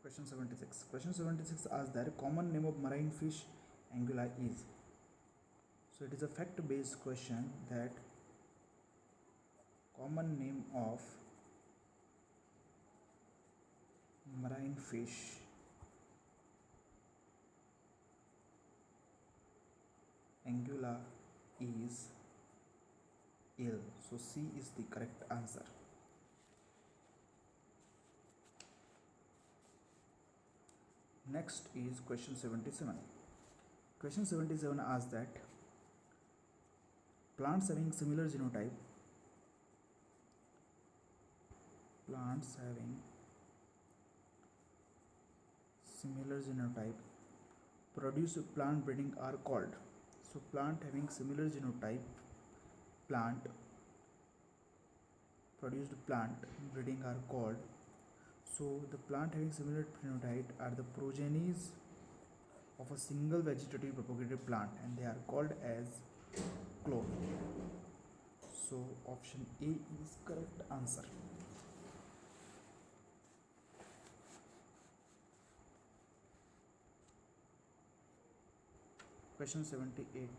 Question 76. Question 76 asks that common name of marine fish angula is. So it is a fact based question that common name of marine fish angula is eel. So C is the correct answer. Next is question 77. Question 77 asks that plants having similar genotype produce plant breeding are called. So plant having similar genotype produced plant breeding are called. So the plant having similar phenotype are the progenies of a single vegetative propagated plant and they are called as clone. So option A is correct answer. Question 78.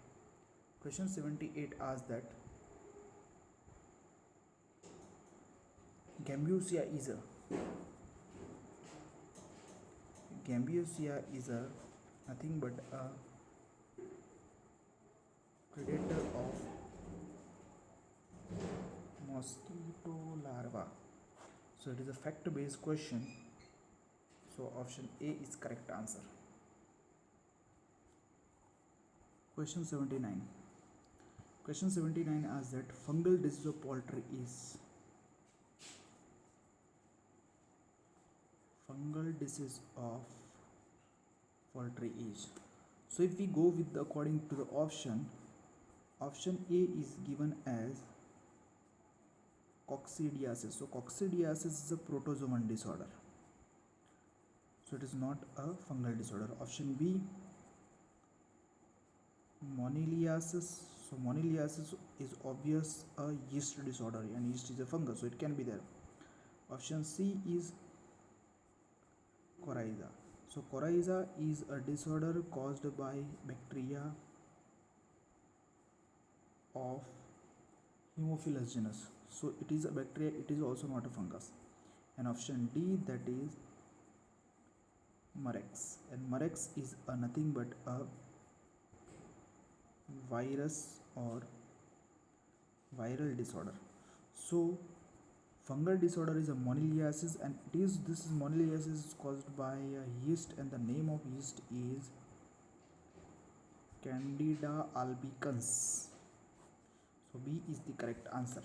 Question 78 asks that Gambusia is a nothing but a predator of mosquito larva. So it is a fact based question. So option A is correct answer. Question 79. Question 79 asks that fungal disease of poultry is. Fungal disease of poultry is. So if we go with according to the option A is given as coccidiasis. So coccidiasis is a protozoan disorder. So it is not a fungal disorder. Option B, moniliasis. So moniliasis is obvious a yeast disorder and yeast is a fungus, so it can be there. Option C is coryza. So coryza is a disorder caused by bacteria of Haemophilus genus. So it is a bacteria, it is also not a fungus. And option D, that is Murex. And Murex is a nothing but a virus or viral disorder. So fungal disorder is a moniliasis and this moniliasis is caused by a yeast and the name of yeast is Candida albicans. So B is the correct answer.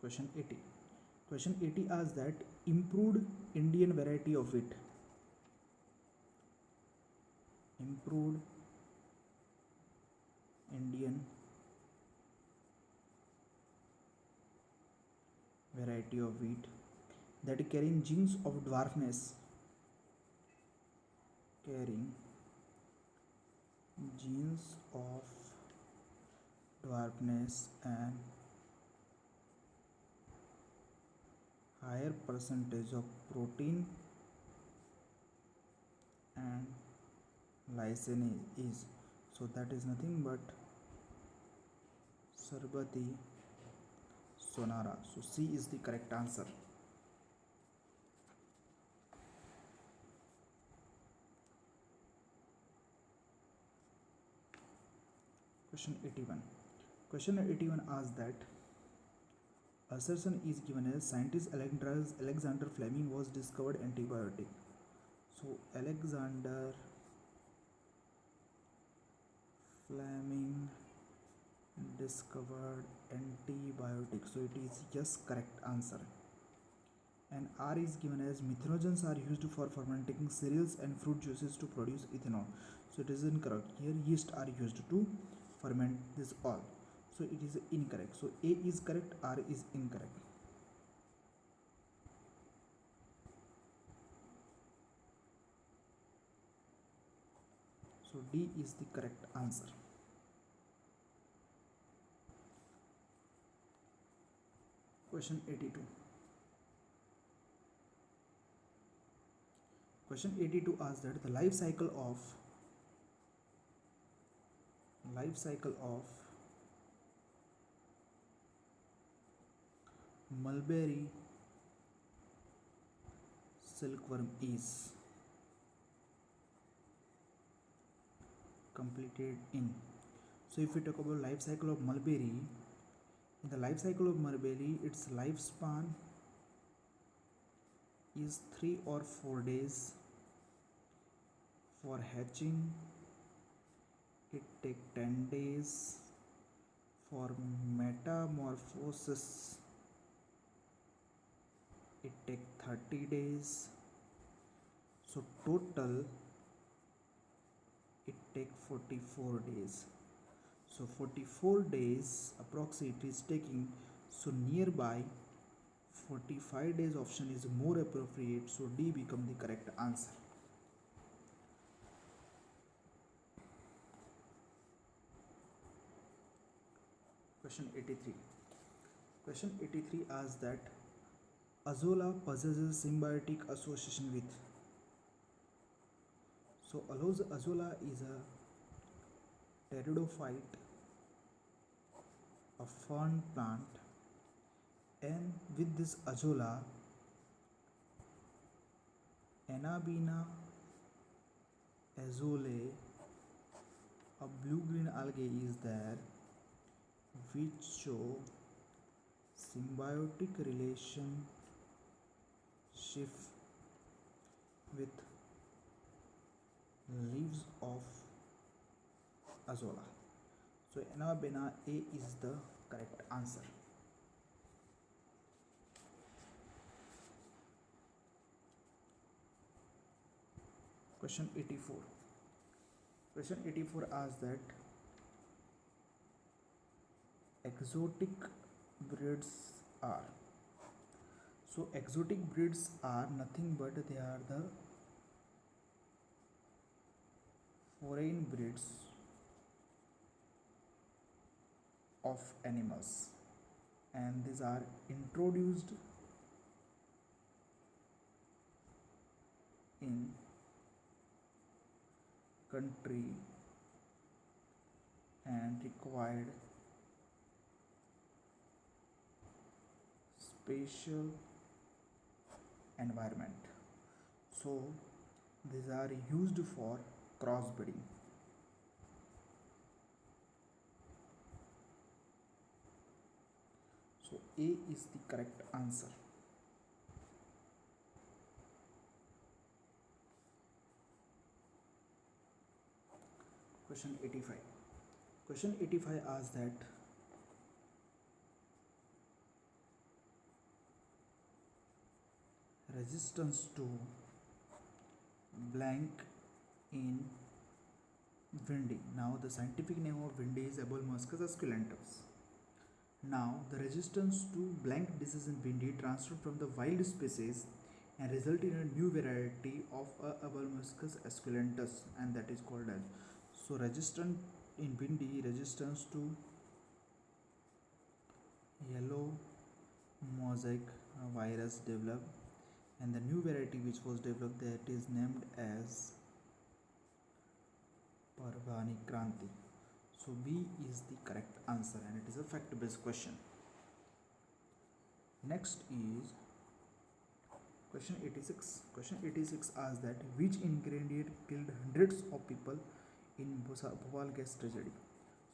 Question 80. Question 80 asks that improved Indian variety of wheat. Improved Indian variety of wheat that carrying genes of dwarfness and higher percentage of protein and lysine is. So that is nothing but Sarbati sonara. So C is the correct answer. Question 81. Question 81 asks that assertion is given as scientist Alexander Fleming was discovered antibiotic. So Alexander Fleming discovered antibiotic. So it is yes, correct answer. And R is given as methanogens are used for fermenting cereals and fruit juices to produce ethanol. So it is incorrect. Here yeast are used to ferment this all. So it is incorrect. So A is correct, R is incorrect. So D is the correct answer. Question 82. Question 82 asks that the life cycle of mulberry silkworm is completed in. So if we talk about life cycle of mulberry, in the life cycle of mulberry, its lifespan is 3 or 4 days. For hatching, it takes 10 days. For metamorphosis, it takes 30 days. So total it takes 44 days. So 44 days approximately is taking. So nearby 45 days option is more appropriate. So D become the correct answer. Question 83. Question 83 asks that Azolla possesses symbiotic association with. So Azolla is a pteridophyte, a fern plant, and with this Azolla, Anabaena azole, a blue-green algae is there, which show symbiotic relationship with leaves of Azolla. So Anabaena A is the correct answer. Question 84. Question 84 asks that exotic breeds are. So exotic breeds are nothing but they are the foreign breeds of animals, and these are introduced in country and required spatial environment. So these are used for crossbreeding. So A is the correct answer. Question 85. Question 85 asks that resistance to blank in Vindi. Now the scientific name of Vindi is Ebolmuscus esculentus. Now the resistance to blank disease in Vindi transferred from the wild species and resulted in a new variety of Ebolmuscus esculentus, and that is called as. So resistant in Vindi, resistance to yellow mosaic virus developed, and the new variety which was developed that is named as Parvani Kranti. So B is the correct answer, and it is a fact-based question. Next is question 86. Question 86 asks that which ingredient killed hundreds of people in Bhopal gas tragedy.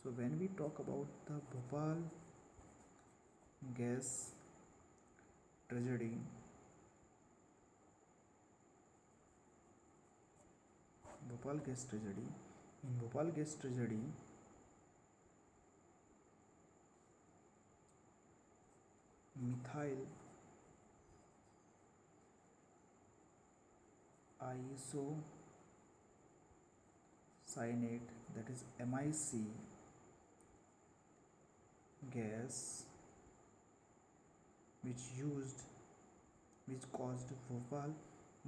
So when we talk about the Bhopal gas tragedy, in Bhopal gas tragedy, methyl isocyanate, that is MIC gas which caused Bhopal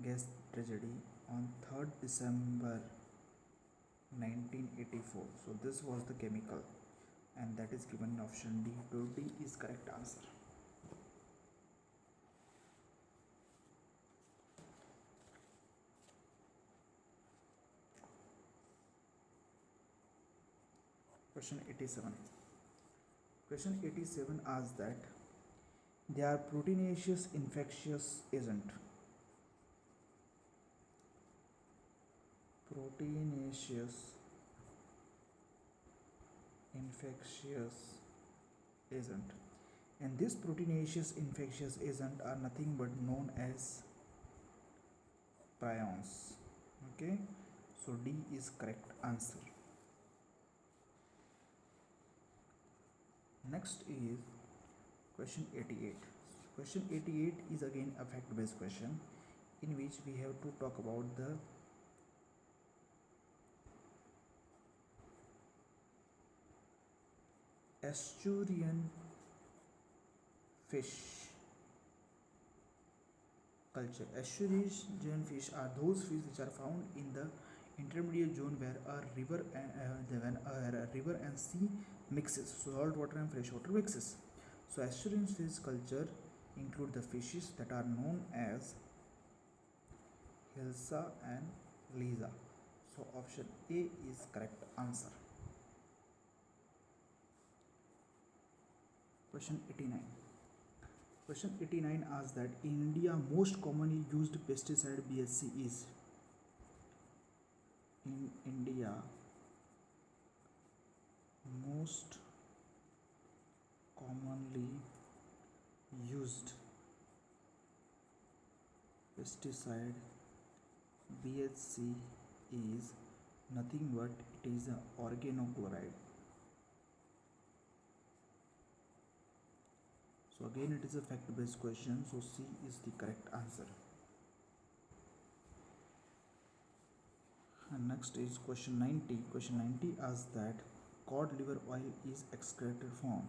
gas tragedy on 3rd December 1984. So this was the chemical, and that is given in option D. So D is correct answer. Question 87. Question 87 asks that they are proteinaceous infectious agent. Proteinaceous infectious agent. And these proteinaceous infectious agent are nothing but known as prions. Okay, so D is correct answer. Next is question 88. Question 88 is again a fact based question in which we have to talk about the estuarine fish culture. Estuarine fish are those fish which are found in the intermediate zone where a river and sea mixes, so salt water and fresh water mixes. So estuarine fish culture include the fishes that are known as Hilsa and Lisa. So option A is correct answer. Question 89. Question 89 asks that in India most commonly used pesticide BHC is. In India most commonly used pesticide BHC is nothing but it is a organochloride. So again it is a fact based question, so C is the correct answer. And next is question 90. Question 90 asks that cod liver oil is extracted from.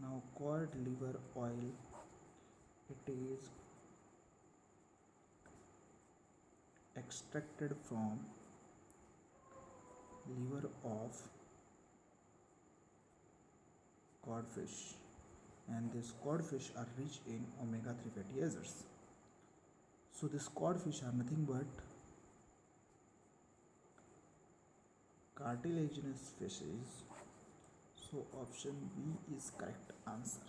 Now cod liver oil, it is extracted from liver of codfish, and these codfish are rich in omega-3 fatty acids. So these codfish are nothing but cartilaginous fishes. So option B is correct answer.